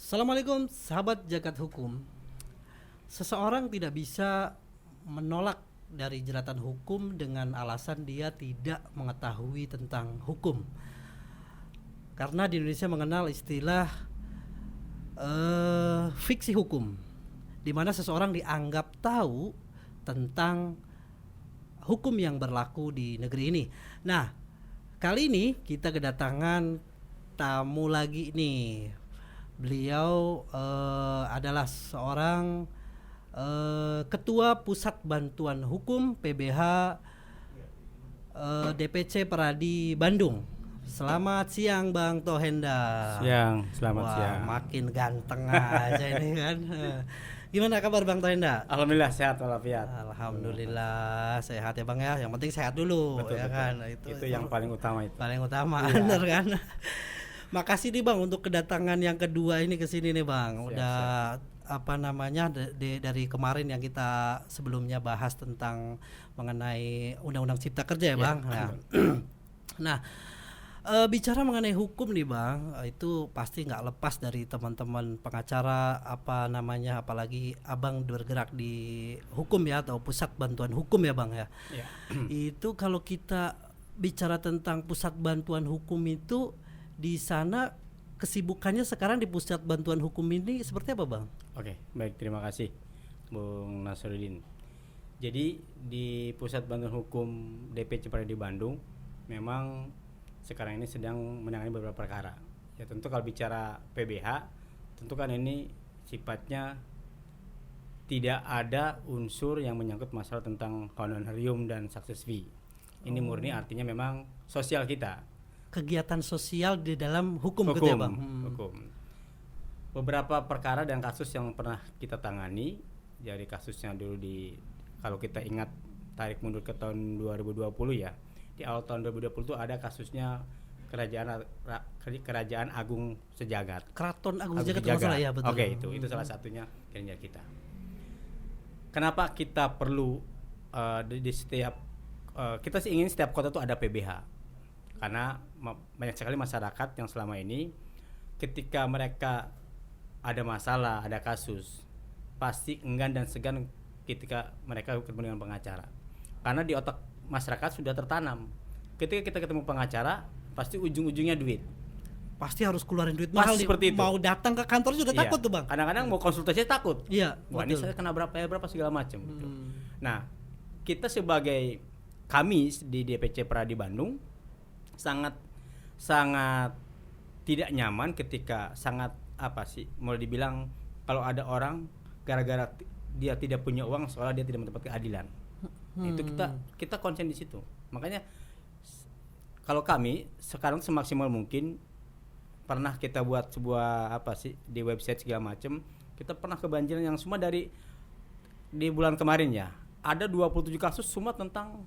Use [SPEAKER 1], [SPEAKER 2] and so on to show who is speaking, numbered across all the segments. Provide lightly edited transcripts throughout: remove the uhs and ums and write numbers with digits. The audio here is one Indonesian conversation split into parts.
[SPEAKER 1] Assalamualaikum sahabat jagat hukum. Seseorang tidak bisa menolak dari jeratan hukum dengan alasan dia tidak mengetahui tentang hukum. Karena di Indonesia mengenal istilah fiksi hukum, di mana seseorang dianggap tahu tentang hukum yang berlaku di negeri ini. Nah, kali ini kita kedatangan tamu lagi nih. Beliau adalah seorang Ketua Pusat Bantuan Hukum PBH DPC Peradi Bandung. Selamat siang Bang Tohenda.
[SPEAKER 2] Selamat siang.
[SPEAKER 1] Makin ganteng aja ini kan. Gimana kabar Bang Tohenda?
[SPEAKER 2] Alhamdulillah sehat walafiat.
[SPEAKER 1] Alhamdulillah sehat ya Bang ya. Yang penting sehat dulu.
[SPEAKER 2] Betul,
[SPEAKER 1] ya
[SPEAKER 2] betul.
[SPEAKER 1] kan.
[SPEAKER 2] Itu yang paling utama itu.
[SPEAKER 1] Paling utama,
[SPEAKER 2] Iya.
[SPEAKER 1] bener kan? Makasih nih Bang untuk kedatangan yang kedua ini ke sini nih Bang. Udah apa namanya dari kemarin yang kita sebelumnya bahas tentang mengenai Undang-Undang Cipta Kerja ya Bang. Nah, bicara mengenai hukum nih Bang, itu pasti nggak lepas dari teman-teman pengacara apa namanya, apalagi Abang bergerak di hukum ya atau Pusat Bantuan Hukum ya Bang ya.
[SPEAKER 2] Ya.
[SPEAKER 1] Itu kalau kita bicara tentang Pusat Bantuan Hukum itu di sana kesibukannya sekarang di Pusat Bantuan Hukum ini seperti apa Bang?
[SPEAKER 2] Oke, baik, terima kasih Bung Nasruddin. Jadi di Pusat Bantuan Hukum DPC Peradi Bandung memang sekarang ini sedang menangani beberapa perkara. Ya tentu kalau bicara PBH, tentu kan ini sifatnya tidak ada unsur yang menyangkut masalah tentang honorarium dan success fee. Ini murni artinya memang sosial kita.
[SPEAKER 1] Kegiatan sosial di dalam hukum gitu ya Bang?
[SPEAKER 2] Hukum. Beberapa perkara dan kasus yang pernah kita tangani dari kasusnya dulu kalau kita ingat tarik mundur ke tahun 2020 ya. Di awal tahun 2020 itu ada kasusnya Kerajaan Agung Sejagat.
[SPEAKER 1] Keraton Agung Sejagat kalau salah ya, betul.
[SPEAKER 2] Oke, itu salah satunya kerja kita. Kenapa kita perlu di setiap kita sih ingin setiap kota itu ada PBH. Karena banyak sekali masyarakat yang selama ini ketika mereka ada masalah, ada kasus, pasti enggan dan segan ketika mereka ketemu dengan pengacara. Karena di otak masyarakat sudah tertanam, ketika kita ketemu pengacara, pasti ujung-ujungnya duit.
[SPEAKER 1] Pasti harus keluarin duit mahal
[SPEAKER 2] seperti itu.
[SPEAKER 1] Mau datang ke kantor sudah takut tuh Bang.
[SPEAKER 2] Kadang-kadang mau konsultasi takut.
[SPEAKER 1] Iya.
[SPEAKER 2] Wah, ini saya kena berapa segala macam. Gitu. Nah, kita sebagai kami di DPC Peradi Bandung sangat tidak nyaman ketika mulai dibilang kalau ada orang gara-gara dia tidak punya uang soalnya dia tidak mendapat keadilan. Itu kita konsen di situ. Makanya kalau kami sekarang semaksimal mungkin pernah kita buat sebuah di website segala macam, kita pernah kebanjiran yang semua di bulan kemarin ya. Ada 27 kasus semua tentang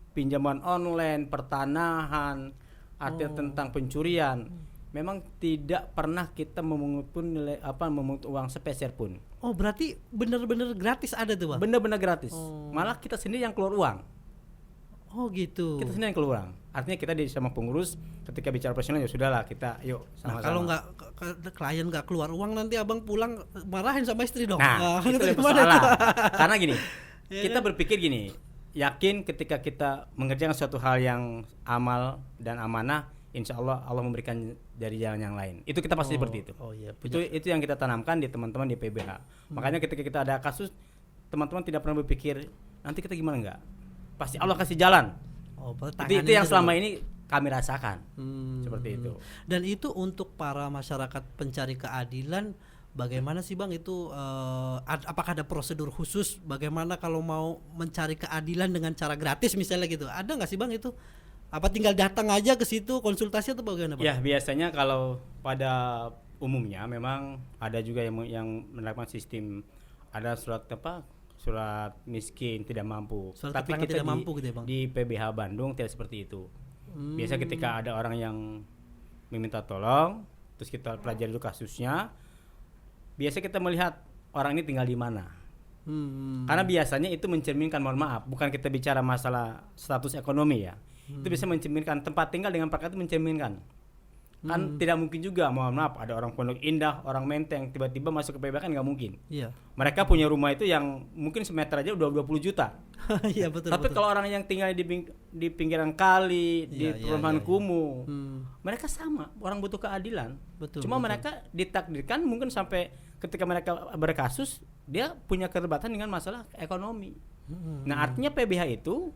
[SPEAKER 2] pinjaman online, pertanahan, artinya tentang pencurian. Memang tidak pernah kita memungut uang sepeser pun.
[SPEAKER 1] Oh, berarti benar-benar gratis ada tuh Bang?
[SPEAKER 2] Benar-benar gratis. Malah kita sendiri yang keluar uang.
[SPEAKER 1] Oh gitu.
[SPEAKER 2] Kita sendiri yang keluar uang. Artinya kita sama pengurus ketika bicara personal ya sudahlah kita yuk sama-sama.
[SPEAKER 1] Nah, kalau nggak klien nggak keluar uang nanti Abang pulang marahin sama istri dong.
[SPEAKER 2] Nah, itu yang masalah. Karena gini, kita berpikir gini, yakin ketika kita mengerjakan suatu hal yang amal dan amanah, insya Allah memberikan dari jalan yang lain. Itu kita pasti seperti itu.
[SPEAKER 1] Oh iya.
[SPEAKER 2] Itu yang kita tanamkan di teman-teman di PBH. Makanya ketika kita ada kasus, teman-teman tidak pernah berpikir nanti kita gimana enggak. Pasti Allah kasih jalan. Itu yang selama ini kami rasakan. Seperti itu.
[SPEAKER 1] Dan itu untuk para masyarakat pencari keadilan, bagaimana sih Bang itu apakah ada prosedur khusus bagaimana kalau mau mencari keadilan dengan cara gratis misalnya gitu? Ada nggak sih Bang itu? Apa tinggal datang aja ke situ konsultasi atau bagaimana Bang?
[SPEAKER 2] Ya, biasanya kalau pada umumnya memang ada juga yang menerapkan sistem ada surat miskin tidak mampu.
[SPEAKER 1] Surat
[SPEAKER 2] Tapi kita
[SPEAKER 1] tidak mampu gitu ya Bang?
[SPEAKER 2] di PBH Bandung tidak seperti itu. Biasa ketika ada orang yang meminta tolong, terus kita pelajari dulu kasusnya. Biasa kita melihat orang ini tinggal di mana. Karena biasanya itu mencerminkan, mohon maaf, bukan kita bicara masalah status ekonomi ya. Itu bisa mencerminkan tempat tinggal dengan perkara itu mencerminkan. Kan tidak mungkin juga, mohon maaf, ada orang Pondok Indah, orang Menteng tiba-tiba masuk ke PBH kan nggak mungkin.
[SPEAKER 1] Iya.
[SPEAKER 2] Mereka punya rumah itu yang mungkin semeter aja udah 20 juta.
[SPEAKER 1] Iya betul.
[SPEAKER 2] Tapi kalau orang yang tinggal di pinggiran kali, di perumahan kumuh, mereka sama, orang butuh keadilan.
[SPEAKER 1] Betul,
[SPEAKER 2] Cuma mereka ditakdirkan mungkin sampai ketika mereka berkasus, dia punya keterbatasan dengan masalah ekonomi. Nah, artinya PBH itu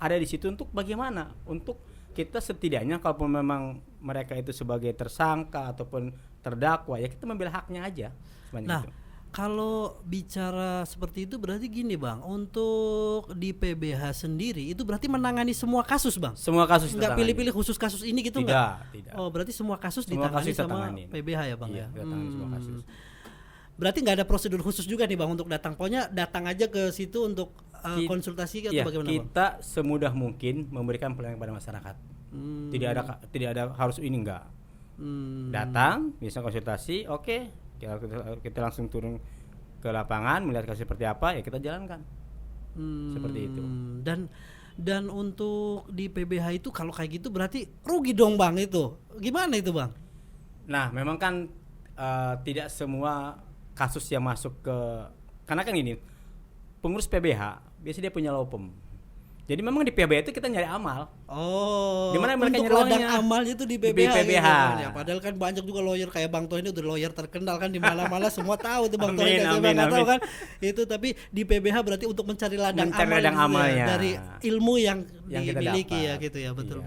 [SPEAKER 2] ada di situ untuk bagaimana? Untuk kita setidaknya kalaupun memang mereka itu sebagai tersangka ataupun terdakwa, ya kita membela haknya aja.
[SPEAKER 1] Nah,
[SPEAKER 2] gitu.
[SPEAKER 1] Kalau bicara seperti itu berarti gini Bang, untuk di PBH sendiri itu berarti menangani semua kasus Bang?
[SPEAKER 2] Semua kasus
[SPEAKER 1] nggak pilih-pilih khusus kasus ini gitu nggak?
[SPEAKER 2] Tidak.
[SPEAKER 1] Oh berarti semua kasus
[SPEAKER 2] semua
[SPEAKER 1] ditangani
[SPEAKER 2] kasus
[SPEAKER 1] sama PBH ya Bang ya?
[SPEAKER 2] Kita tangani semua kasus.
[SPEAKER 1] Berarti nggak ada prosedur khusus juga nih Bang untuk datang, pokoknya datang aja ke situ untuk konsultasi atau bagaimana Bang?
[SPEAKER 2] Kita semudah mungkin memberikan pelayanan kepada masyarakat. Tidak ada harus ini enggak. Datang, bisa konsultasi, oke. Kita langsung turun ke lapangan melihat kasus seperti apa, ya kita jalankan. Seperti itu.
[SPEAKER 1] Dan untuk di PBH itu kalau kayak gitu berarti rugi dong Bang itu. Gimana itu Bang?
[SPEAKER 2] Nah, memang kan tidak semua kasus yang masuk ke, karena kan ini pengurus PBH biasanya dia punya lopem. Jadi memang di PBH itu kita nyari amal.
[SPEAKER 1] Oh.
[SPEAKER 2] Gimana mereka
[SPEAKER 1] untuk ladang amal itu di PBH.
[SPEAKER 2] Di PBH.
[SPEAKER 1] Gitu, ya, padahal kan banyak juga lawyer kayak Bang Toh ini udah lawyer terkenal kan di mana-mana semua tahu tuh Bang Toh nggak tahu kan. Itu tapi di PBH berarti untuk mencari ladang amalnya dari ilmu yang dimiliki ya gitu ya, betul.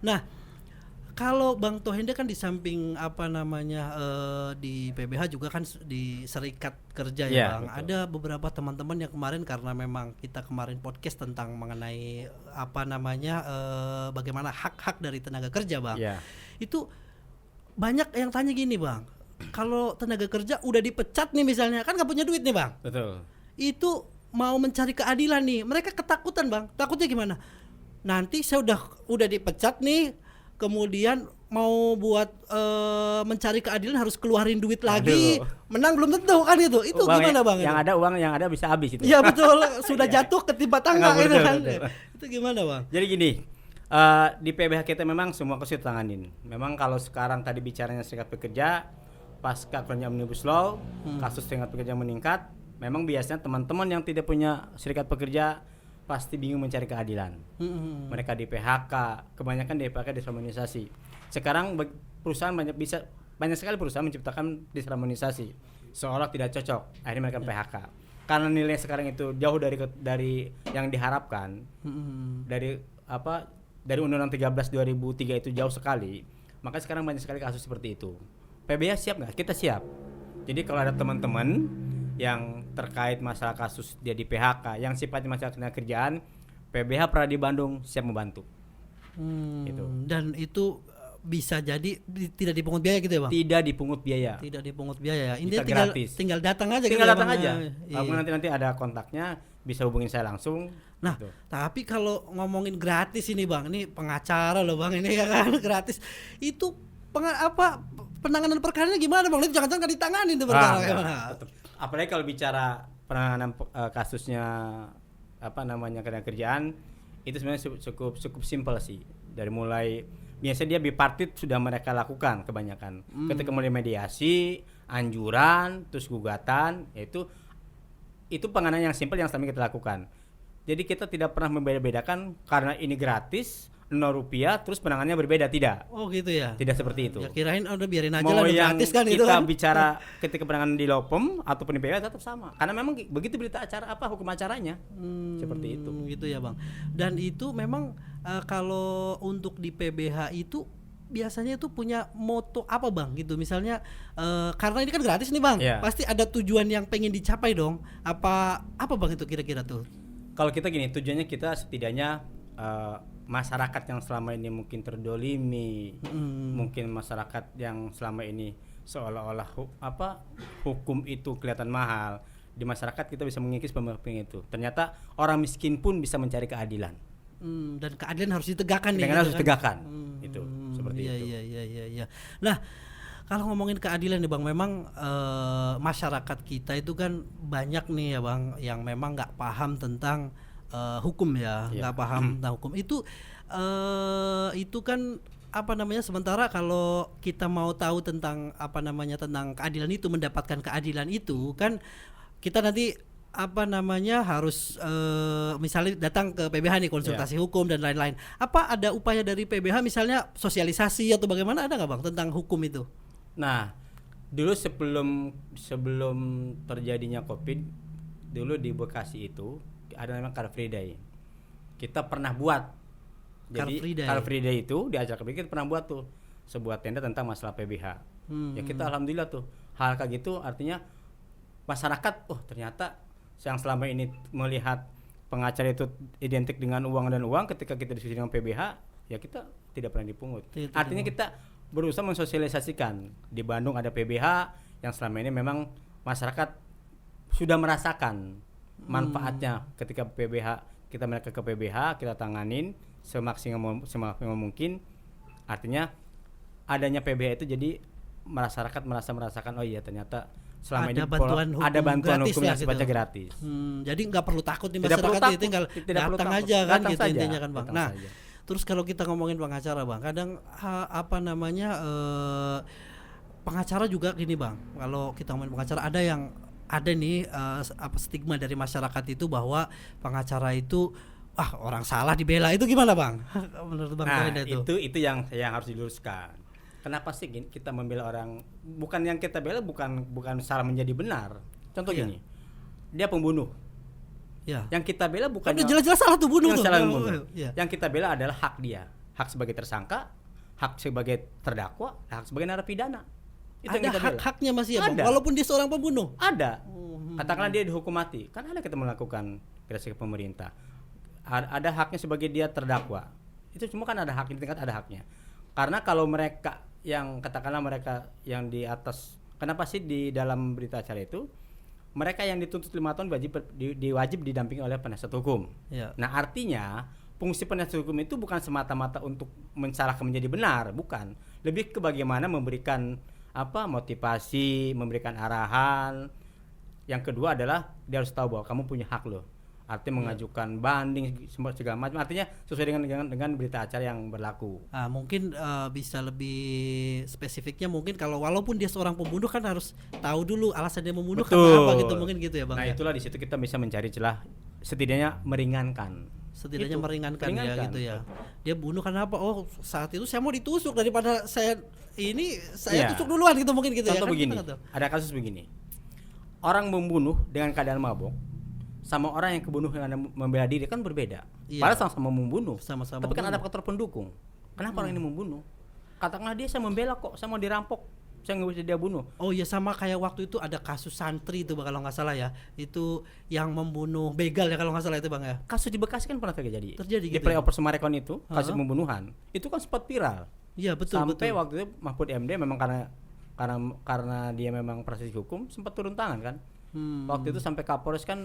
[SPEAKER 1] Nah, kalau Bang Tohende kan di samping di PBH juga kan di serikat kerja ya Bang.
[SPEAKER 2] Betul.
[SPEAKER 1] Ada beberapa teman-teman yang kemarin karena memang kita kemarin podcast tentang mengenai bagaimana hak-hak dari tenaga kerja Bang. Itu banyak yang tanya gini Bang. Kalau tenaga kerja udah dipecat nih misalnya, kan nggak punya duit nih Bang.
[SPEAKER 2] Betul.
[SPEAKER 1] Itu mau mencari keadilan nih, mereka ketakutan Bang. Takutnya gimana? Nanti saya udah dipecat nih, kemudian mau buat mencari keadilan harus keluarin duit lagi. Menang belum tentu kan itu. Itu uang gimana Bang?
[SPEAKER 2] Yang ada bisa habis itu.
[SPEAKER 1] Iya betul, sudah jatuh ketimpa tangga gitu kan. Itu gimana Bang?
[SPEAKER 2] Jadi gini, di PBH kita memang semua kasus tanganin. Memang kalau sekarang tadi bicaranya serikat pekerja, pasca keluarnya Omnibus Law, kasus serikat pekerja meningkat. Memang biasanya teman-teman yang tidak punya serikat pekerja pasti bingung mencari keadilan. Mereka di PHK, kebanyakan di PHK disharmonisasi. Sekarang perusahaan banyak sekali perusahaan menciptakan disharmonisasi seolah tidak cocok, akhirnya mereka PHK. Karena nilai sekarang itu jauh dari yang diharapkan. Dari Undang-Undang 13 2003 itu jauh sekali. Maka sekarang banyak sekali kasus seperti itu. PBH siap nggak? Kita siap. Jadi kalau ada teman-teman yang terkait masalah kasus dia di PHK yang sifatnya masalah tenaga kerjaan, PBH Pradi Bandung siap membantu.
[SPEAKER 1] Gitu. Dan itu bisa jadi tidak dipungut biaya gitu ya Bang?
[SPEAKER 2] Tidak dipungut biaya.
[SPEAKER 1] Tidak dipungut biaya. Intinya tinggal datang aja.
[SPEAKER 2] Tinggal datang aja. Kalau nanti ada kontaknya bisa hubungin saya langsung.
[SPEAKER 1] Nah, gitu. Tapi kalau ngomongin gratis ini Bang, ini pengacara loh Bang, ini kan gratis. Itu penanganan perkaranya gimana Bang? Itu jangan-jangan nggak ditangani itu perkara.
[SPEAKER 2] Apalagi kalau bicara penanganan kasusnya tenaga kerjaan, itu sebenarnya cukup simpel sih. Dari mulai biasanya dia bipartit sudah mereka lakukan kebanyakan. Ketika mulai mediasi, anjuran, terus gugatan, itu penanganan yang simpel yang selama kita lakukan. Jadi kita tidak pernah membeda-bedakan karena ini gratis Rp0 terus penanganannya berbeda, tidak.
[SPEAKER 1] Oh gitu ya.
[SPEAKER 2] Tidak seperti itu.
[SPEAKER 1] Ya kirain udah biarin aja
[SPEAKER 2] lah
[SPEAKER 1] gratis kan
[SPEAKER 2] itu
[SPEAKER 1] kan.
[SPEAKER 2] Kita bicara ketika penanganan di Lopem ataupun di PBH tetap sama. Karena memang begitu berita acara hukum acaranya. Seperti itu.
[SPEAKER 1] Gitu ya Bang. Dan itu memang kalau untuk di PBH itu biasanya itu punya moto apa Bang gitu. Misalnya karena ini kan gratis nih Bang. Pasti ada tujuan yang pengen dicapai dong. Apa Bang itu kira-kira tuh?
[SPEAKER 2] Kalau kita gini, tujuannya kita setidaknya masyarakat yang selama ini mungkin terdolimi, mungkin masyarakat yang selama ini seolah-olah hukum itu kelihatan mahal, di masyarakat kita bisa mengikis pemimpin itu. Ternyata orang miskin pun bisa mencari keadilan.
[SPEAKER 1] Dan keadilan harus ditegakkan nih.
[SPEAKER 2] Harus ditegakkan. Itu seperti itu.
[SPEAKER 1] Iya. Nah, kalau ngomongin keadilan nih Bang, memang masyarakat kita itu kan banyak nih ya Bang yang memang nggak paham tentang hukum ya, nggak paham tentang hukum. Itu kan apa namanya, sementara kalau kita mau tahu tentang apa namanya, tentang keadilan itu, mendapatkan keadilan itu kan kita nanti apa namanya harus misalnya datang ke PBH nih, konsultasi hukum dan lain-lain. Apa ada upaya dari PBH misalnya sosialisasi atau bagaimana, ada nggak Bang tentang hukum itu?
[SPEAKER 2] Nah, dulu sebelum terjadinya Covid, dulu di Bekasi itu ada namanya Car Free Day. Kita pernah buat. Jadi Car Free Day itu di acara kita pernah buat tuh sebuah tenda tentang masalah PBH. Ya kita alhamdulillah tuh hal kayak gitu, artinya masyarakat ternyata yang selama ini melihat pengacara itu identik dengan uang dan uang, ketika kita diskusi dengan PBH ya kita tidak pernah dipungut. Artinya kita berusaha mensosialisasikan. Di Bandung ada PBH yang selama ini memang masyarakat sudah merasakan manfaatnya ketika PBH, kita mereka ke PBH, kita tanganin semaksimal mungkin. Artinya adanya PBH itu jadi masyarakat merasa merasakan, oh iya ternyata selama
[SPEAKER 1] ada
[SPEAKER 2] ini
[SPEAKER 1] ada bantuan hukum yang
[SPEAKER 2] sifatnya gitu, gratis.
[SPEAKER 1] Jadi nggak perlu takut nih masyarakat, tinggal datang aja kan, gitu saja. Intinya kan Bang. Nah, terus kalau kita ngomongin pengacara Bang, kadang apa namanya pengacara juga gini Bang. Kalau kita ngomongin pengacara, ada nih apa stigma dari masyarakat itu bahwa pengacara itu orang salah dibela, itu gimana Bang? Menurut Bang Korinda
[SPEAKER 2] itu yang harus diluruskan. Kenapa sih kita membela orang, bukan yang kita bela bukan salah menjadi benar. Contoh gini, dia pembunuh. Ya. Yang kita bela bukan
[SPEAKER 1] jelas-jelas salah tuh bunuh tuh.
[SPEAKER 2] Yang kita bela adalah hak dia, hak sebagai tersangka, hak sebagai terdakwa, hak sebagai narapidana. Itu
[SPEAKER 1] ada hak-haknya masih ya Bang, walaupun dia seorang pembunuh.
[SPEAKER 2] Ada. Katakanlah dia dihukum mati, kan ada kita melakukan kreasi ke pemerintah. Ada haknya sebagai dia terdakwa. Itu semua kan ada hak, di tingkat ada haknya. Karena kalau mereka yang katakanlah mereka yang di atas, kenapa sih di dalam berita acara itu mereka yang dituntut 5 tahun wajib didampingi oleh penasihat hukum. Ya. Nah, artinya fungsi penasihat hukum itu bukan semata-mata untuk mensalahkan menjadi benar, bukan. Lebih ke bagaimana memberikan motivasi, memberikan arahan. Yang kedua adalah dia harus tahu bahwa kamu punya hak loh. Artinya mengajukan banding segala macam, artinya sesuai dengan berita acara yang berlaku.
[SPEAKER 1] Mungkin bisa lebih spesifiknya, mungkin kalau walaupun dia seorang pembunuh kan harus tahu dulu alasan dia membunuh karena apa gitu, mungkin gitu ya Bang.
[SPEAKER 2] Nah, itulah di situ kita bisa mencari celah, setidaknya meringankan.
[SPEAKER 1] Meringankan ya gitu ya. Dia bunuh karena apa? Saat itu saya mau ditusuk, daripada saya tusuk duluan gitu, mungkin gitu.
[SPEAKER 2] Contoh begini, ada kasus begini. Orang membunuh dengan keadaan mabuk sama orang yang kebunuh dengan membela diri kan berbeda. Padahal sama-sama membunuh. Tapi kan ada faktor pendukung. Kenapa orang ini membunuh? Katakanlah dia saya membela kok, saya mau dirampok, saya nggak bisa dia bunuh. Oh iya, sama kayak waktu itu ada kasus santri itu kalau nggak salah ya, itu yang membunuh begal ya kalau nggak salah itu Bang ya. Kasus di Bekasi kan pernah terjadi gitu. Di Playover Semarekon itu kasus pembunuhan, itu kan sempat viral. Iya betul. Sampai waktu itu Mahfud MD memang karena dia memang proses hukum sempat turun tangan kan. Waktu itu sampai Kapolres kan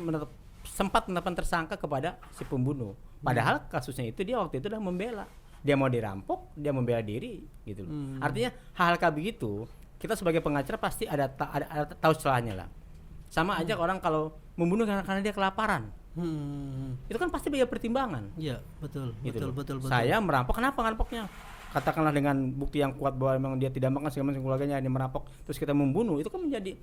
[SPEAKER 2] sempat menetapkan tersangka kepada si pembunuh. Padahal kasusnya itu dia waktu itu udah membela. Dia mau dirampok, dia membela diri gitu loh. Artinya hal-hal kayak begitu, kita sebagai pengacara pasti ada tahu celahnya lah. Sama aja orang kalau membunuh karena dia kelaparan. Itu kan pasti banyak pertimbangan. Iya, betul. Saya merampok, kenapa ngerampoknya? Katakanlah dengan bukti yang kuat bahwa memang dia tidak makan segala macam keluarganya, dia merampok, terus kita membunuh, itu kan menjadi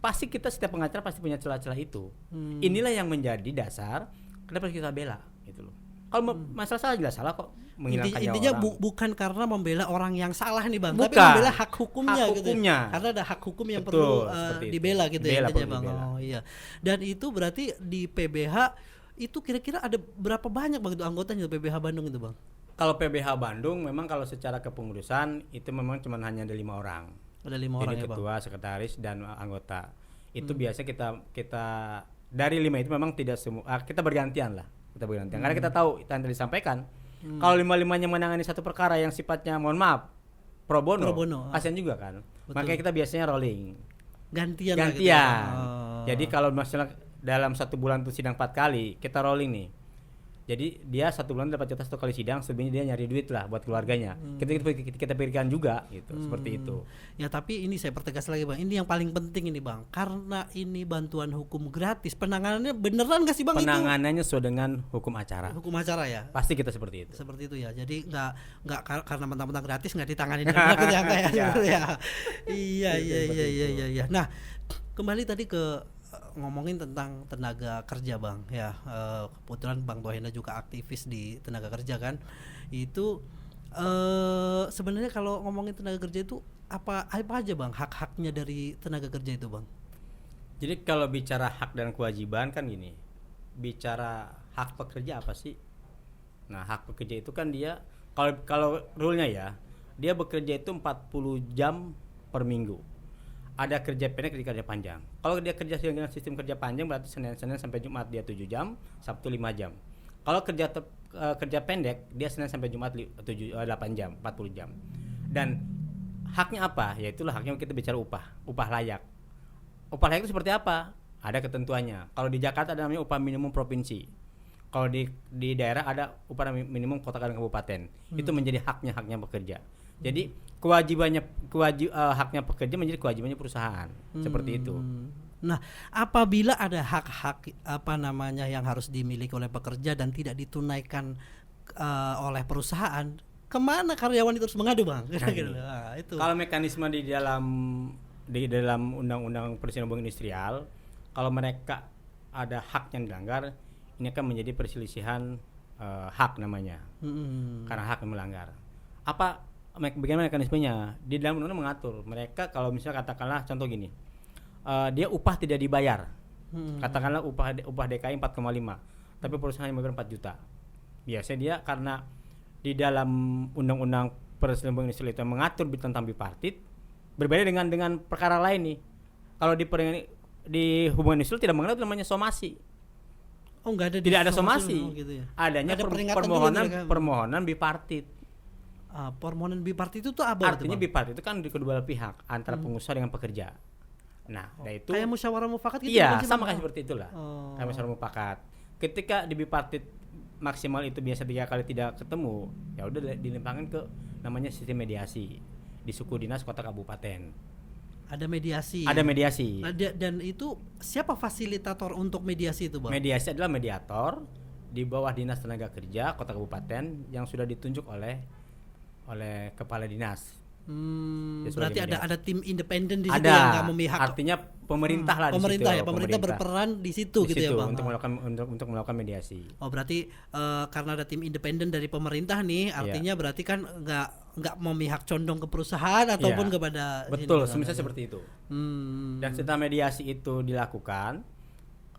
[SPEAKER 2] pasti kita setiap pengacara pasti punya celah-celah itu. Inilah yang menjadi dasar kenapa kita bela gitu loh. Kalau masalah salah jelas salah kok, menghilangkan
[SPEAKER 1] intinya bukan karena membela orang yang salah nih Bang, tapi membela hak hukumnya gitu. Karena ada hak hukum yang perlu dibela gitu ya intinya Bang. Oh iya. Dan itu berarti di PBH itu kira-kira ada berapa banyak Bang itu anggotanya PBH Bandung itu Bang?
[SPEAKER 2] Kalau PBH Bandung memang kalau secara kepengurusan itu memang cuma hanya ada 5 orang.
[SPEAKER 1] Ada 5 orang ya Bang.
[SPEAKER 2] Ketua, sekretaris dan anggota. Itu biasa kita dari 5 itu memang tidak semua kita bergantian lah. Karena kita tahu yang tadi disampaikan. Kalau 5-5-nya menangani satu perkara yang sifatnya mohon maaf pro bono. Kasihan juga kan. Betul. Makanya kita biasanya rolling. Gantian. Gitu ya. Jadi kalau misalnya dalam 1 bulan itu sidang 4 kali, kita rolling nih. Jadi dia 1 bulan dapat jatah 1 kali sidang, sebenarnya dia nyari duit lah buat keluarganya. Kita pikirkan juga gitu, seperti itu.
[SPEAKER 1] Ya tapi ini saya pertegas lagi Bang, ini yang paling penting ini Bang, karena ini bantuan hukum gratis, penanganannya beneran nggak sih Bang?
[SPEAKER 2] Penanganannya sesuai dengan hukum acara.
[SPEAKER 1] Hukum acara ya?
[SPEAKER 2] Pasti kita seperti itu.
[SPEAKER 1] Seperti itu ya, jadi nggak karena mentang-mentang gratis nggak ditangani dengan gitu ya kayak gitu ya. Iya. Nah kembali tadi ke ngomongin tentang tenaga kerja Bang ya, kebetulan Bang Tohenda juga aktivis di tenaga kerja kan. Itu sebenarnya kalau ngomongin tenaga kerja itu apa aja Bang hak-haknya dari tenaga kerja itu Bang?
[SPEAKER 2] Jadi kalau bicara hak dan kewajiban kan gini, bicara hak pekerja apa sih? Nah hak pekerja itu kan dia kalau rule-nya ya, dia bekerja itu 40 jam per minggu. Ada kerja pendek, kerja panjang. Kalau dia kerja dengan sistem kerja panjang berarti Senin sampai Jumat dia 7 jam, Sabtu 5 jam. Kalau kerja pendek dia Senin sampai Jumat 8 jam, 40 jam. Dan haknya apa? Ya itulah haknya kita bicara upah layak. Upah layak itu seperti apa? Ada ketentuannya. Kalau di Jakarta ada namanya upah minimum provinsi. Kalau di daerah ada upah minimum kota dan kabupaten. Itu menjadi haknya pekerja. Jadi haknya pekerja menjadi kewajibannya perusahaan. Seperti itu.
[SPEAKER 1] Nah, apabila ada hak-hak yang harus dimiliki oleh pekerja dan tidak ditunaikan oleh perusahaan, kemana karyawan itu harus mengadu Bang? Nah, itu.
[SPEAKER 2] Kalau mekanisme di dalam undang-undang perizinan hubungan industrial, kalau mereka ada hak yang dilanggar, ini akan menjadi perselisihan hak namanya. Karena hak yang melanggar. Bagaimana mekanismenya? Di dalam undang-undang mengatur mereka kalau misalnya katakanlah contoh gini, dia upah tidak dibayar, katakanlah upah DKI 4,5, tapi perusahaan yang membayar 4 juta. Biasanya dia karena di dalam undang-undang perizinan hubungan industrial itu mengatur tentang bipartit, berbeda dengan perkara lain nih. Kalau di hubungan industrial tidak mengenal namanya somasi.
[SPEAKER 1] Oh, nggak ada.
[SPEAKER 2] Tidak ada somasi.
[SPEAKER 1] Gitu ya?
[SPEAKER 2] Adanya permohonan bipartit.
[SPEAKER 1] Permohonan bipartit itu tuh apa?
[SPEAKER 2] Artinya bipartit itu kan di kedua belah pihak antara pengusaha dengan pekerja. Nah, itu
[SPEAKER 1] kayak musyawarah mufakat gitu.
[SPEAKER 2] Iya, sama kayak seperti itulah. Kayak musyawarah mufakat. Ketika di bipartit maksimal itu biasa 3 kali tidak ketemu, ya udah dilimpahkan ke namanya sistem mediasi di suku dinas kota kabupaten.
[SPEAKER 1] Ada mediasi.
[SPEAKER 2] Nah,
[SPEAKER 1] dan itu siapa fasilitator untuk mediasi itu Bang?
[SPEAKER 2] Mediasi adalah mediator di bawah dinas tenaga kerja kota kabupaten yang sudah ditunjuk oleh kepala dinas.
[SPEAKER 1] Berarti ada tim independen di situ yang nggak memihak.
[SPEAKER 2] Artinya pemerintah lah.
[SPEAKER 1] Pemerintah berperan di situ gitu ya Bang.
[SPEAKER 2] Untuk melakukan mediasi.
[SPEAKER 1] Oh berarti karena ada tim independen dari pemerintah nih, artinya berarti kan nggak memihak condong ke perusahaan ataupun kepada.
[SPEAKER 2] Betul, semisal seperti itu. Dan setelah mediasi itu dilakukan,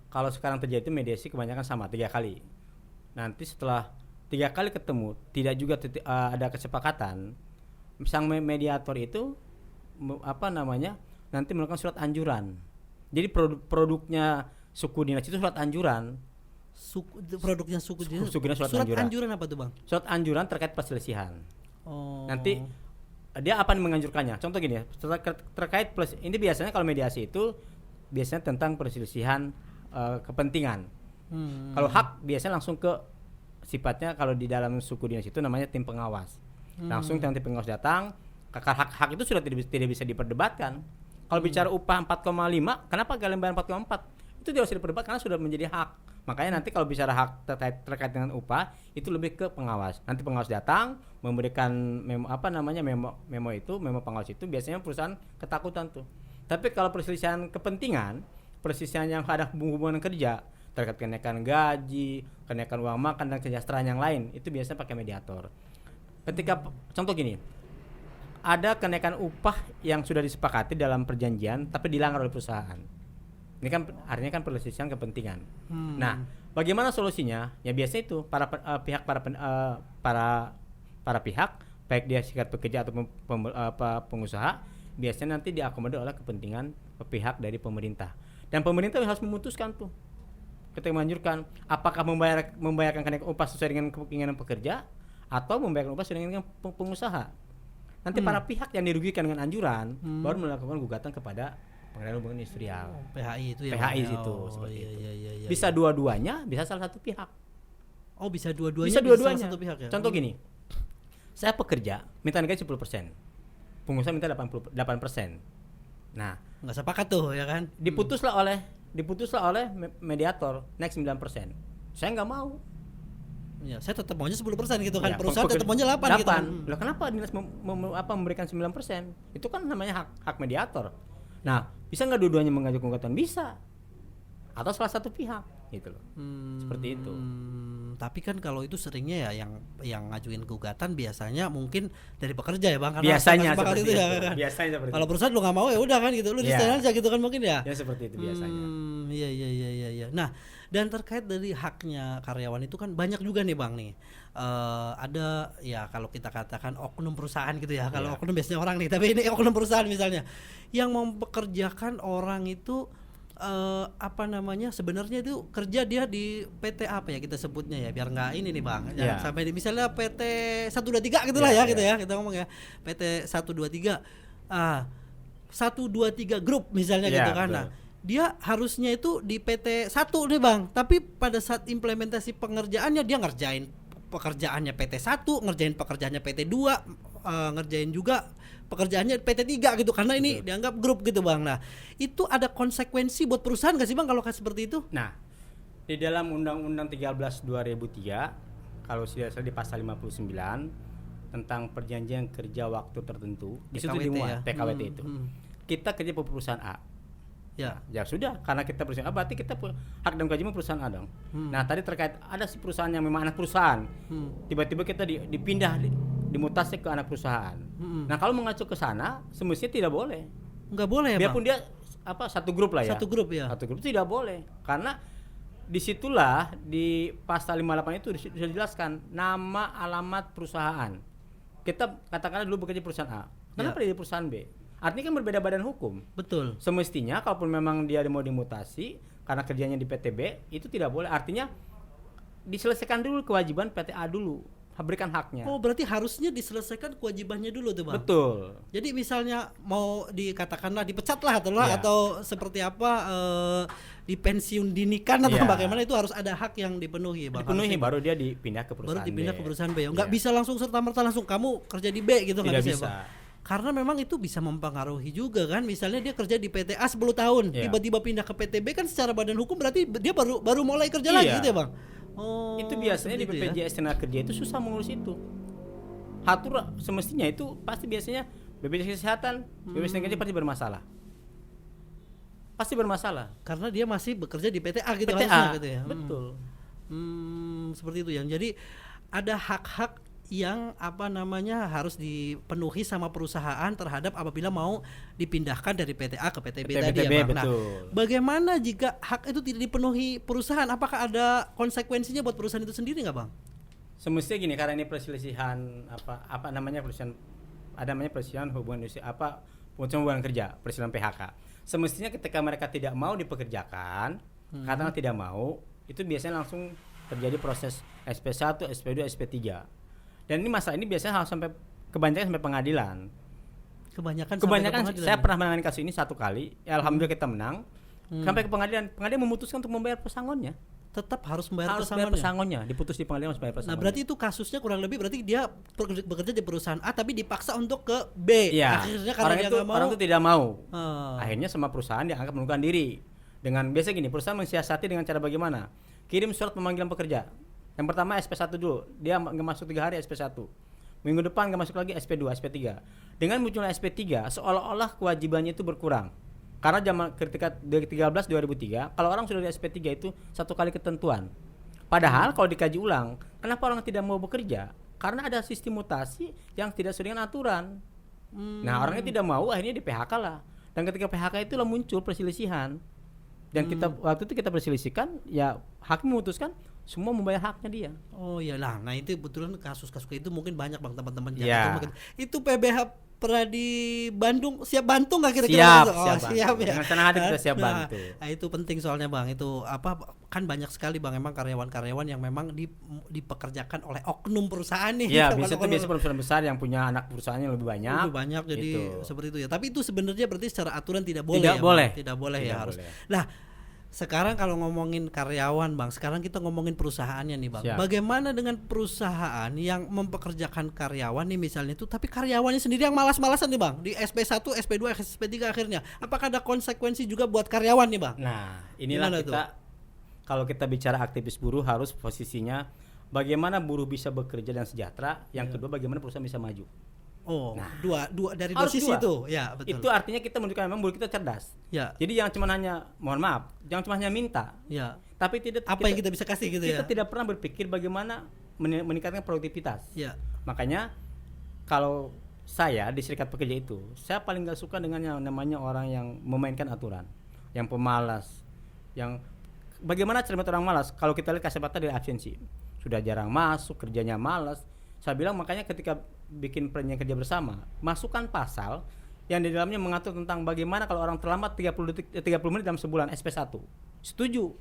[SPEAKER 2] kalau sekarang terjadi mediasi kebanyakan sama 3 kali. Nanti setelah 3 kali ketemu tidak juga ada kesepakatan, sang mediator itu nanti melakukan surat anjuran. Jadi produknya suku dinas itu surat anjuran.
[SPEAKER 1] Produknya suku dinas
[SPEAKER 2] surat
[SPEAKER 1] anjuran apa tuh Bang?
[SPEAKER 2] Surat anjuran terkait perselisihan. Nanti dia apa menganjurkannya? Contoh gini ya, terkait ini biasanya kalau mediasi itu biasanya tentang perselisihan kepentingan. Kalau hak biasanya langsung ke sifatnya kalau di dalam suku dinas itu namanya tim pengawas. Langsung tim pengawas datang, hak itu sudah tidak bisa diperdebatkan. Kalau bicara upah 4,5, kenapa kalian bayar 4,4? Itu tidak usah diperdebatkan karena sudah menjadi hak. Makanya nanti kalau bicara hak terkait dengan upah itu lebih ke pengawas. Nanti pengawas datang memberikan memo pengawas itu biasanya perusahaan ketakutan tuh. Tapi kalau perselisihan kepentingan, perselisihan yang ada hubungan kerja terkait kenaikan gaji, kenaikan uang makan dan kesejahteraan yang lain, itu biasanya pakai mediator. Ketika contoh gini, ada kenaikan upah yang sudah disepakati dalam perjanjian tapi dilanggar oleh perusahaan. Ini kan artinya kan perselisihan kepentingan. Nah, bagaimana solusinya? Ya biasa itu para pihak baik dia serikat pekerja atau pengusaha biasanya nanti diakomodir oleh kepentingan pihak dari pemerintah. Dan pemerintah harus memutuskan tuh. Ketika menganjurkan apakah membayarkan kenaikan upah sesuai dengan keinginan pekerja atau membayarkan upah sesuai dengan pengusaha. Nanti para pihak yang dirugikan dengan anjuran baru melakukan gugatan kepada Pengadilan Hubungan Industrial.
[SPEAKER 1] PHI itu ya.
[SPEAKER 2] PHI itu seperti itu. Bisa dua-duanya, bisa salah satu pihak.
[SPEAKER 1] Oh, bisa dua-duanya.
[SPEAKER 2] Bisa dua-duanya.
[SPEAKER 1] salah satu pihak ya.
[SPEAKER 2] Contoh gini. Saya pekerja, minta gaji 10%. Pengusaha minta 8%. Nah,
[SPEAKER 1] nggak sepakat tuh ya kan.
[SPEAKER 2] diputuslah oleh mediator naik 9%. Saya nggak mau.
[SPEAKER 1] Ya, saya tetap maunya 10% gitu kan.
[SPEAKER 2] Ya,
[SPEAKER 1] Perusahaan tetap maunya 8 gitu kan.
[SPEAKER 2] Lah kenapa dinas memberikan 9%? Itu kan namanya hak mediator. Nah, bisa nggak dua-duanya mengajukan gugatan? Bisa. Atau salah satu pihak gitu loh. Seperti itu.
[SPEAKER 1] Tapi kan kalau itu seringnya ya yang ngajuin gugatan biasanya mungkin dari pekerja ya Bang, karena
[SPEAKER 2] Biasanya
[SPEAKER 1] sepakat
[SPEAKER 2] seperti
[SPEAKER 1] itu ya
[SPEAKER 2] itu.
[SPEAKER 1] kan.
[SPEAKER 2] Biasanya seperti
[SPEAKER 1] Kalau
[SPEAKER 2] itu.
[SPEAKER 1] perusahaan lu nggak mau ya udah kan gitu, lu
[SPEAKER 2] Iya.
[SPEAKER 1] desain aja gitu kan mungkin ya.
[SPEAKER 2] Ya seperti itu biasanya.
[SPEAKER 1] Iya. Nah, dan terkait dari haknya karyawan itu kan banyak juga nih Bang nih. Ada ya kalau kita katakan oknum perusahaan gitu ya. Kalau
[SPEAKER 2] Iya.
[SPEAKER 1] oknum biasanya orang nih, tapi ini oknum perusahaan misalnya yang mempekerjakan orang itu sebenarnya itu kerja dia di PT apa ya kita sebutnya ya, biar nggak ini nih Bang, jangan sampai misalnya PT 123 gitulah ya gitu ya kita ngomong ya, PT 123 123 grup misalnya gitu kan. Nah, dia harusnya itu di PT 1 nih Bang, tapi pada saat implementasi pengerjaannya dia ngerjain pekerjaannya PT 1, ngerjain pekerjaannya PT 2, ngerjain juga pekerjaannya PT 3 gitu, karena ini dianggap grup gitu Bang. Nah, itu ada konsekuensi buat perusahaan gak sih Bang kalau seperti itu?
[SPEAKER 2] Nah, di dalam Undang-Undang 13 2003 kalau tidak salah di pasal 59 tentang perjanjian kerja waktu tertentu, di situ dimuat PKWT itu. Kita kerja di perusahaan A. Ya sudah, karena kita perusahaan A berarti kita hak dan kewajiban perusahaan A dong. Nah, tadi terkait ada si perusahaan yang memang anak perusahaan. Tiba-tiba kita dipindah dimutasi ke anak perusahaan. Nah, kalau mengacu ke sana semestinya tidak boleh.
[SPEAKER 1] Nggak boleh ya,
[SPEAKER 2] Biarpun dia satu grup lah ya.
[SPEAKER 1] Satu grup ya.
[SPEAKER 2] Satu grup tidak boleh. Karena disitulah di pasal 58 itu sudah dijelaskan nama alamat perusahaan. Kita katakanlah dulu bekerja di perusahaan A. Kenapa dia di perusahaan B? Artinya kan berbeda badan hukum.
[SPEAKER 1] Betul.
[SPEAKER 2] Semestinya kalaupun memang dia mau dimutasi karena kerjanya di PT B, itu tidak boleh. Artinya diselesaikan dulu kewajiban PT A dulu. Berikan haknya.
[SPEAKER 1] Oh, berarti harusnya diselesaikan kewajibannya dulu tuh Bang.
[SPEAKER 2] Betul.
[SPEAKER 1] Jadi misalnya mau dikatakanlah dipecat lah atau seperti apa, dipensiun dinikan atau bagaimana, itu harus ada hak yang dipenuhi Bang.
[SPEAKER 2] Dipenuhi baru dia dipindah ke perusahaan
[SPEAKER 1] baru dipindah
[SPEAKER 2] B.
[SPEAKER 1] ke perusahaan B. Enggak bisa langsung serta-merta langsung kamu kerja di B gitu, nggak bisa, Bang. Karena memang itu bisa mempengaruhi juga kan. Misalnya dia kerja di PT A 10 tahun, tiba-tiba pindah ke PT B, kan secara badan hukum berarti dia baru mulai kerja lagi gitu ya Bang. Oh,
[SPEAKER 2] itu biasanya di BPJS Tenaga Kerja itu susah mengurus itu. Atur semestinya itu pasti biasanya BPJS Kesehatan, BPJS Tenaga Kerja pasti bermasalah. Pasti bermasalah
[SPEAKER 1] karena dia masih bekerja di PT A gitu,
[SPEAKER 2] PT
[SPEAKER 1] harusnya
[SPEAKER 2] A,
[SPEAKER 1] gitu ya.
[SPEAKER 2] Betul.
[SPEAKER 1] Seperti itu ya. Jadi ada hak-hak yang harus dipenuhi sama perusahaan terhadap apabila mau dipindahkan dari PT A ke PT B tadi ya Bang. Nah, bagaimana jika hak itu tidak dipenuhi perusahaan? Apakah ada konsekuensinya buat perusahaan itu sendiri nggak Bang?
[SPEAKER 2] Semestinya gini, karena ini perselisihan perselisihan hubungan hubungan kerja, perselisihan PHK. Semestinya ketika mereka tidak mau dipekerjakan, karena tidak mau, itu biasanya langsung terjadi proses SP1, SP2, SP3. Dan ini masalah ini biasanya harus kebanyakan sampai pengadilan. Kebanyakan saya pernah menangani kasus ini satu kali, ya alhamdulillah kita menang. Sampai ke pengadilan memutuskan untuk membayar pesangonnya.
[SPEAKER 1] Tetap harus membayar
[SPEAKER 2] pesangonnya. Diputus di pengadilan harus bayar pesangonnya.
[SPEAKER 1] Nah, berarti itu kasusnya kurang lebih berarti dia bekerja di perusahaan A tapi dipaksa untuk ke B.
[SPEAKER 2] Ya,
[SPEAKER 1] akhirnya karena
[SPEAKER 2] orang itu tidak mau. Akhirnya sama perusahaan dianggap mengundurkan diri. Dengan biasa gini, perusahaan mensiasati dengan cara bagaimana? Kirim surat pemanggilan pekerja. Yang pertama SP1 dulu, dia nggak masuk 3 hari SP1. Minggu depan nggak masuk lagi SP2, SP3. Dengan munculnya SP3, seolah-olah kewajibannya itu berkurang. Karena ketika 2003, kalau orang sudah di SP3 itu satu kali ketentuan. Padahal kalau dikaji ulang, kenapa orang tidak mau bekerja? Karena ada sistem mutasi yang tidak sesuai dengan aturan. Nah, orangnya tidak mau, akhirnya di PHK lah. Dan ketika PHK itulah muncul perselisihan. Dan waktu itu kita perselisihkan, ya hakim memutuskan semua membayar haknya dia.
[SPEAKER 1] Oh iya lah, nah itu betulan kasus-kasus itu mungkin banyak Bang teman-teman yang itu PBH pernah di Bandung siap bantu nggak kira-kira?
[SPEAKER 2] Siap ya. Dengan senang hati kita siap bantu.
[SPEAKER 1] Nah, itu penting soalnya Bang, itu kan banyak sekali Bang emang karyawan-karyawan yang memang dipekerjakan oleh oknum perusahaan nih.
[SPEAKER 2] Iya, biasa perusahaan besar yang punya anak perusahaannya lebih banyak.
[SPEAKER 1] Jadi seperti itu ya. Tapi itu sebenarnya berarti secara aturan tidak boleh.
[SPEAKER 2] Tidak boleh
[SPEAKER 1] ya harus. Nah, sekarang kalau ngomongin karyawan Bang, sekarang kita ngomongin perusahaannya nih Bang.
[SPEAKER 2] Siap.
[SPEAKER 1] Bagaimana dengan perusahaan yang mempekerjakan karyawan nih misalnya itu, tapi karyawannya sendiri yang malas-malasan nih Bang, di SP1, SP2, SP3 akhirnya. Apakah ada konsekuensi juga buat karyawan nih Bang?
[SPEAKER 2] Nah, inilah
[SPEAKER 1] Gimana
[SPEAKER 2] kita kalau kita bicara aktivis buruh harus posisinya bagaimana buruh bisa bekerja dan sejahtera, yang kedua bagaimana perusahaan bisa maju.
[SPEAKER 1] Oh,
[SPEAKER 2] Nah,
[SPEAKER 1] dua dari dua
[SPEAKER 2] harus
[SPEAKER 1] sisi
[SPEAKER 2] dua.
[SPEAKER 1] itu. Ya, betul.
[SPEAKER 2] Itu artinya kita menunjukkan memang buruh kita cerdas.
[SPEAKER 1] Ya,
[SPEAKER 2] Jadi jangan cuma hanya, mohon maaf, jangan cuma hanya minta,
[SPEAKER 1] ya.
[SPEAKER 2] tapi tidak
[SPEAKER 1] Apa yang kita bisa kasih gitu
[SPEAKER 2] kita
[SPEAKER 1] ya?
[SPEAKER 2] tidak pernah berpikir bagaimana meningkatkan produktivitas.
[SPEAKER 1] Ya.
[SPEAKER 2] Makanya kalau saya di serikat pekerja itu, saya paling gak suka dengan yang namanya orang yang memainkan aturan, yang pemalas, yang bagaimana cermat orang malas. Kalau kita lihat kacamata dari absensi, sudah jarang masuk, kerjanya malas. Saya bilang makanya ketika bikin perjanjian kerja bersama, masukkan pasal yang di dalamnya mengatur tentang bagaimana kalau orang terlambat 30 menit dalam sebulan SP1. Setuju.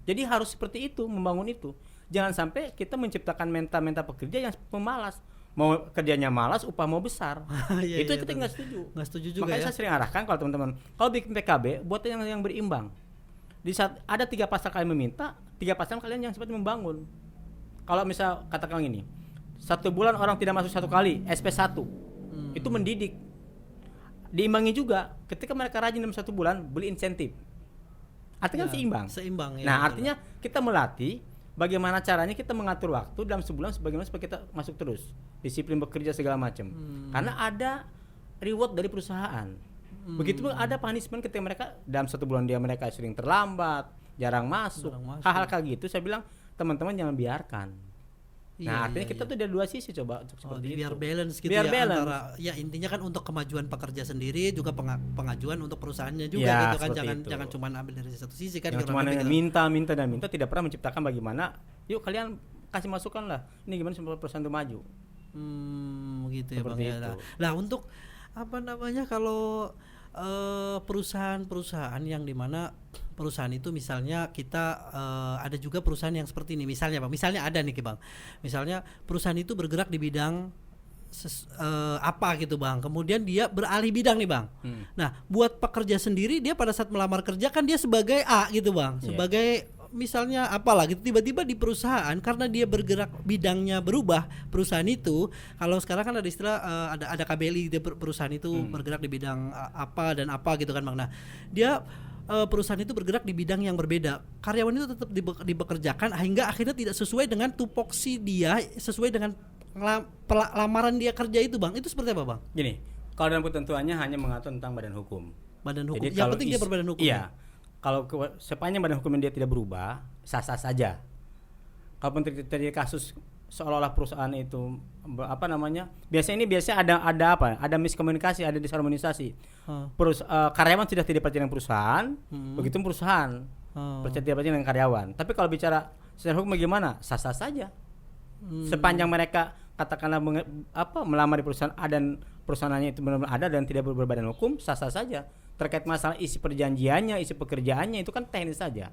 [SPEAKER 2] Jadi harus seperti itu, membangun itu. Jangan sampai kita menciptakan mental pekerja yang pemalas. Mau kerjanya malas, upah mau besar.
[SPEAKER 1] Iya,
[SPEAKER 2] Itu
[SPEAKER 1] iya,
[SPEAKER 2] kita
[SPEAKER 1] betul.
[SPEAKER 2] nggak setuju.
[SPEAKER 1] Nggak setuju juga
[SPEAKER 2] Makanya
[SPEAKER 1] ya.
[SPEAKER 2] saya sering arahkan kalau teman-teman, kalau bikin PKB, buat yang berimbang. Di saat ada 3 pasal kalian meminta, 3 pasal kalian yang seperti membangun. Kalau misal katakan gini, 1 bulan orang tidak masuk 1 kali SP1, itu mendidik. Diimbangi juga ketika mereka rajin dalam 1 bulan beli insentif. Artinya kan
[SPEAKER 1] Ya,
[SPEAKER 2] seimbang.
[SPEAKER 1] Seimbang ya.
[SPEAKER 2] Nah,
[SPEAKER 1] betul.
[SPEAKER 2] artinya kita melatih bagaimana caranya kita mengatur waktu dalam sebulan bagaimana supaya kita masuk terus, disiplin bekerja segala macam. Karena ada reward dari perusahaan. Begitu pun ada punishment ketika mereka dalam 1 bulan mereka sering terlambat, jarang masuk. Hal-hal kayak gitu saya bilang teman-teman jangan biarkan.
[SPEAKER 1] Iya,
[SPEAKER 2] Nah, artinya
[SPEAKER 1] iya,
[SPEAKER 2] kita
[SPEAKER 1] iya.
[SPEAKER 2] tuh dari 2 sisi coba untuk
[SPEAKER 1] Oh,
[SPEAKER 2] seperti
[SPEAKER 1] biar
[SPEAKER 2] itu.
[SPEAKER 1] balance gitu
[SPEAKER 2] Biar
[SPEAKER 1] ya
[SPEAKER 2] balance.
[SPEAKER 1] antara ya intinya kan untuk kemajuan pekerja sendiri juga pengajuan untuk perusahaannya juga
[SPEAKER 2] Ya,
[SPEAKER 1] gitu kan,
[SPEAKER 2] seperti
[SPEAKER 1] jangan
[SPEAKER 2] itu.
[SPEAKER 1] jangan cuma ambil dari satu sisi kan,
[SPEAKER 2] Yang
[SPEAKER 1] kurang
[SPEAKER 2] cuma
[SPEAKER 1] lebih gitu.
[SPEAKER 2] minta, tidak pernah menciptakan bagaimana yuk kalian kasih masukan lah. Ini gimana supaya perusahaan itu maju.
[SPEAKER 1] Gitu ya Bang
[SPEAKER 2] Seperti
[SPEAKER 1] ya.
[SPEAKER 2] itu.
[SPEAKER 1] Nah, untuk apa namanya kalau perusahaan-perusahaan yang dimana perusahaan itu misalnya kita ada juga perusahaan yang seperti ini misalnya Bang, misalnya ada nih Bang, misalnya perusahaan itu bergerak di bidang apa gitu Bang, kemudian dia beralih bidang nih Bang. Nah, buat pekerja sendiri dia pada saat melamar kerja kan dia sebagai A gitu Bang,
[SPEAKER 2] Iya.
[SPEAKER 1] sebagai misalnya apalah gitu, tiba-tiba di perusahaan karena dia bergerak bidangnya berubah, perusahaan itu kalau sekarang kan ada istilah ada KBLI di perusahaan itu bergerak di bidang apa dan apa gitu kan Bang. Nah, dia perusahaan itu bergerak di bidang yang berbeda, karyawan itu tetap dibekerjakan hingga akhirnya tidak sesuai dengan tupoksi dia, sesuai dengan lamaran dia kerja itu Bang. Itu seperti apa Bang?
[SPEAKER 2] Gini, kalau dalam ketentuannya hanya mengatur tentang badan hukum.
[SPEAKER 1] Badan hukum.
[SPEAKER 2] Jadi
[SPEAKER 1] Yang
[SPEAKER 2] kalau
[SPEAKER 1] penting dia berbadan hukum.
[SPEAKER 2] Iya. Kalau sepanjang badan hukumnya dia tidak berubah, sah-sah saja. Kalaupun terjadi kasus seolah-olah perusahaan itu apa namanya? Biasanya ada apa? Ada miskomunikasi, ada disharmonisasi. Karyawan sudah tidak percaya dengan perusahaan, begitu perusahaan percaya dengan karyawan. Tapi kalau bicara secara hukum bagaimana? Sah-sah saja. Sepanjang mereka katakanlah melamar di perusahaan A dan perusahaannya itu benar-benar ada dan tidak berbadan hukum, sah-sah saja. Terkait masalah isi perjanjiannya, isi pekerjaannya itu kan teknis saja.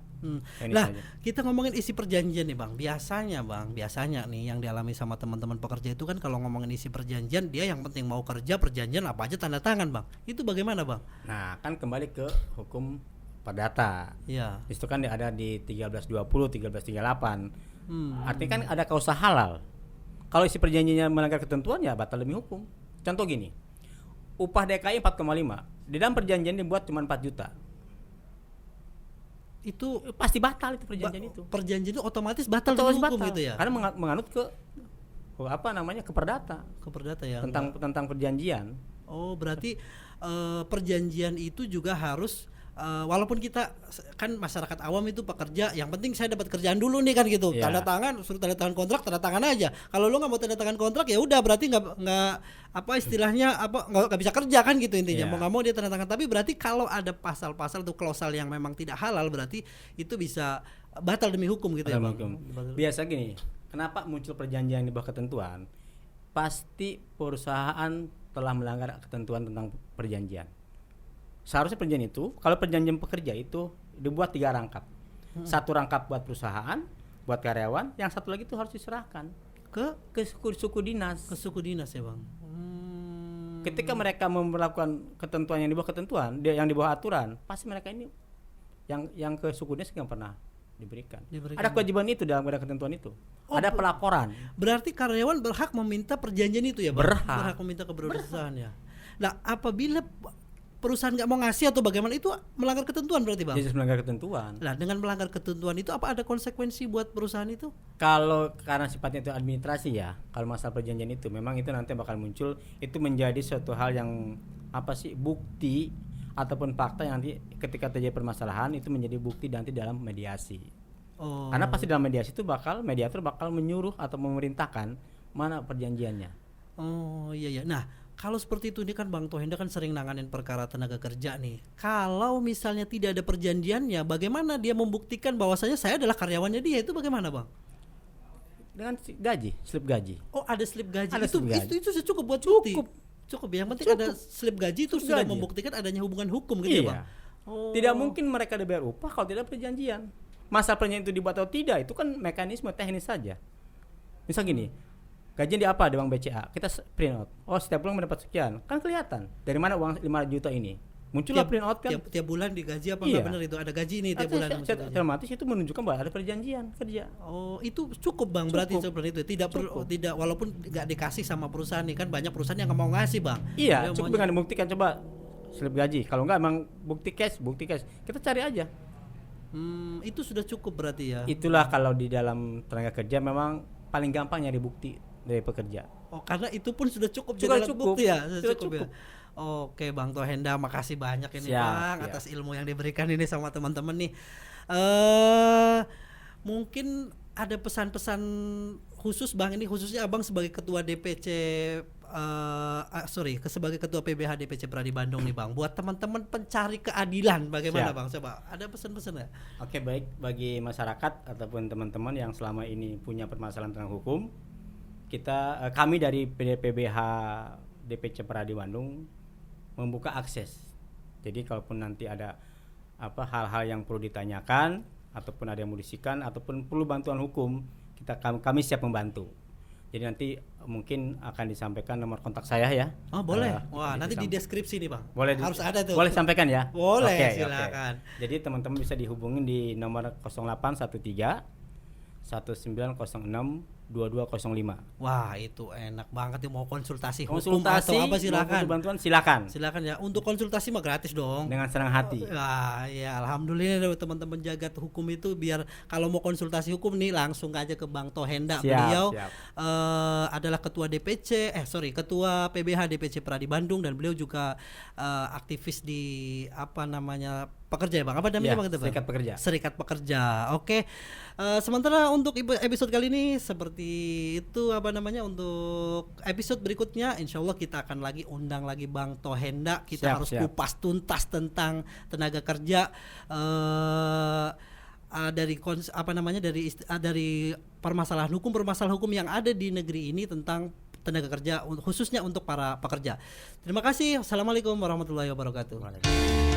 [SPEAKER 1] Nah, kita ngomongin isi perjanjian nih Bang. Biasanya nih yang dialami sama teman-teman pekerja itu kan kalau ngomongin isi perjanjian dia yang penting mau kerja, perjanjian apa aja tanda tangan Bang. Itu bagaimana Bang?
[SPEAKER 2] Nah, kan kembali ke hukum perdata.
[SPEAKER 1] Iya.
[SPEAKER 2] Itu kan ada di 1320, 1338. Artinya kan ada kausa halal. Kalau isi perjanjiannya melanggar ketentuan ya batal demi hukum. Contoh gini. Upah DKI 4,5. Di dalam perjanjian dibuat cuma 4 juta.
[SPEAKER 1] Itu
[SPEAKER 2] Pasti batal itu perjanjian itu.
[SPEAKER 1] Perjanjian itu otomatis batal
[SPEAKER 2] Otomatis
[SPEAKER 1] demi hukum
[SPEAKER 2] batal.
[SPEAKER 1] gitu ya.
[SPEAKER 2] Karena menganut ke ke perdata
[SPEAKER 1] Ke perdata ya.
[SPEAKER 2] tentang perjanjian.
[SPEAKER 1] Oh, berarti perjanjian itu juga harus walaupun kita kan masyarakat awam itu pekerja, yang penting saya dapat kerjaan dulu nih kan gitu.
[SPEAKER 2] Yeah.
[SPEAKER 1] Tanda tangan, suruh tanda tangan kontrak, tanda tangan aja. Kalau lu nggak mau tanda tangan kontrak ya udah berarti nggak apa istilahnya nggak bisa kerja kan gitu intinya.
[SPEAKER 2] Yeah.
[SPEAKER 1] Mau nggak mau dia tanda tangan. Tapi berarti kalau ada pasal-pasal atau klausal yang memang tidak halal berarti itu bisa batal demi hukum gitu ya Bang.
[SPEAKER 2] Biasa gini, kenapa muncul perjanjian di bawah ketentuan? Pasti perusahaan telah melanggar ketentuan tentang perjanjian. Seharusnya perjanjian itu, kalau perjanjian pekerja itu dibuat 3 rangkap. 1 rangkap buat perusahaan, buat karyawan, yang 1 lagi itu harus diserahkan ke suku dinas.
[SPEAKER 1] Ke suku dinas ya Bang.
[SPEAKER 2] Ketika mereka memperlakukan ketentuan yang di bawah ketentuan, yang di bawah aturan, pasti mereka ini Yang ke suku dinas nggak pernah diberikan.
[SPEAKER 1] Diberikan.
[SPEAKER 2] Ada kewajiban itu dalam ada ketentuan itu. Ada pelaporan.
[SPEAKER 1] Berarti karyawan berhak meminta perjanjian itu ya, Bang?
[SPEAKER 2] Berhak.
[SPEAKER 1] Meminta ke perusahaan ya. Nah, apabila perusahaan nggak mau ngasih atau bagaimana, itu melanggar ketentuan berarti, Bang?
[SPEAKER 2] Jelas melanggar ketentuan.
[SPEAKER 1] Nah, dengan melanggar ketentuan itu apa ada konsekuensi buat perusahaan itu?
[SPEAKER 2] Kalau karena sifatnya itu administrasi ya, kalau masalah perjanjian itu memang itu nanti bakal muncul, itu menjadi suatu hal yang bukti ataupun fakta yang nanti ketika terjadi permasalahan itu menjadi bukti nanti dalam mediasi.
[SPEAKER 1] Oh.
[SPEAKER 2] Karena pasti dalam mediasi itu mediator bakal menyuruh atau memerintahkan mana perjanjiannya.
[SPEAKER 1] Oh iya iya. Nah, kalau seperti itu, ini kan Bang Tohenda kan sering nanganin perkara tenaga kerja nih. Kalau misalnya tidak ada perjanjiannya, bagaimana dia membuktikan bahwasanya saya adalah karyawannya dia? Itu bagaimana, Bang?
[SPEAKER 2] Dengan slip gaji.
[SPEAKER 1] Oh, ada slip gaji.
[SPEAKER 2] Ada slip gaji.
[SPEAKER 1] Itu sudah cukup buat bukti.
[SPEAKER 2] Cukup.
[SPEAKER 1] Yang penting ada slip gaji itu sudah membuktikan adanya hubungan hukum gitu ya, Bang. Oh.
[SPEAKER 2] Tidak mungkin mereka dibayar upah kalau tidak ada perjanjian. Masa perjanjian itu dibuat atau tidak itu kan mekanisme teknis saja. Misal gini, gajian di apa di bank BCA, kita print out. Oh, setiap bulan mendapat sekian. Kan kelihatan dari mana uang 5 juta ini. Muncullah print out kan.
[SPEAKER 1] Tiap bulan digaji apa enggak, benar itu ada gaji nih tiap bulan.
[SPEAKER 2] Otomatis itu menunjukkan bahwa ada perjanjian kerja.
[SPEAKER 1] Oh, itu cukup, Bang. Berarti seperti itu. Tidak perlu, tidak, walaupun enggak dikasih sama perusahaan nih, kan banyak perusahaan yang enggak mau ngasih, Bang.
[SPEAKER 2] Iya, cukup dengan membuktikan, coba slip gaji. Kalau enggak emang bukti cash. Kita cari aja.
[SPEAKER 1] Itu sudah cukup berarti ya.
[SPEAKER 2] Itulah kalau di dalam tenaga kerja memang paling gampang nyari bukti dari pekerja.
[SPEAKER 1] Oh, karena itu pun sudah cukup jadi alat bukti ya. Cukup. Ya. Oke, Bang Tohenda, makasih banyak ini, Bang, atas ilmu yang diberikan ini sama teman-teman nih. Mungkin ada pesan-pesan khusus, Bang, ini khususnya Abang sebagai ketua DPC sebagai ketua PBH DPC Pradi Bandung nih, Bang, buat teman-teman pencari keadilan bagaimana, Bang? Coba ada pesan-pesan ya?
[SPEAKER 2] Oke, baik, bagi masyarakat ataupun teman-teman yang selama ini punya permasalahan tentang hukum, kami dari PBH DPC Pradi Bandung membuka akses. Jadi kalaupun nanti ada hal-hal yang perlu ditanyakan ataupun ada yang mau disikan ataupun perlu bantuan hukum, kami siap membantu. Jadi nanti mungkin akan disampaikan nomor kontak saya ya.
[SPEAKER 1] Oh, boleh. Wah, nanti di deskripsi nih, Bang.
[SPEAKER 2] Harus
[SPEAKER 1] ada tuh.
[SPEAKER 2] Boleh sampaikan ya?
[SPEAKER 1] Boleh, silakan.
[SPEAKER 2] Jadi teman-teman bisa dihubungin di nomor 0813 1906 2205.
[SPEAKER 1] Wah, itu enak banget nih, mau konsultasi
[SPEAKER 2] hukum atau
[SPEAKER 1] apa silakan.
[SPEAKER 2] Mau bantuan silakan.
[SPEAKER 1] Silakan ya. Untuk konsultasi mah gratis dong.
[SPEAKER 2] Dengan senang hati.
[SPEAKER 1] Wah, ya alhamdulillah teman-teman jagat hukum itu, biar kalau mau konsultasi hukum nih langsung aja ke Bang Tohenda. Beliau adalah ketua ketua PBH DPC Pradi Bandung, dan beliau juga aktivis di pekerja ya, Bang. Apa namanya, Bang? Serikat Pekerja. Oke. Sementara untuk episode kali ini seperti itu untuk episode berikutnya insyaallah kita akan undang lagi Bang Tohenda. Kita harus kupas tuntas tentang tenaga kerja dari permasalahan hukum yang ada di negeri ini tentang tenaga kerja, khususnya untuk para pekerja. Terima kasih. Assalamualaikum warahmatullahi wabarakatuh.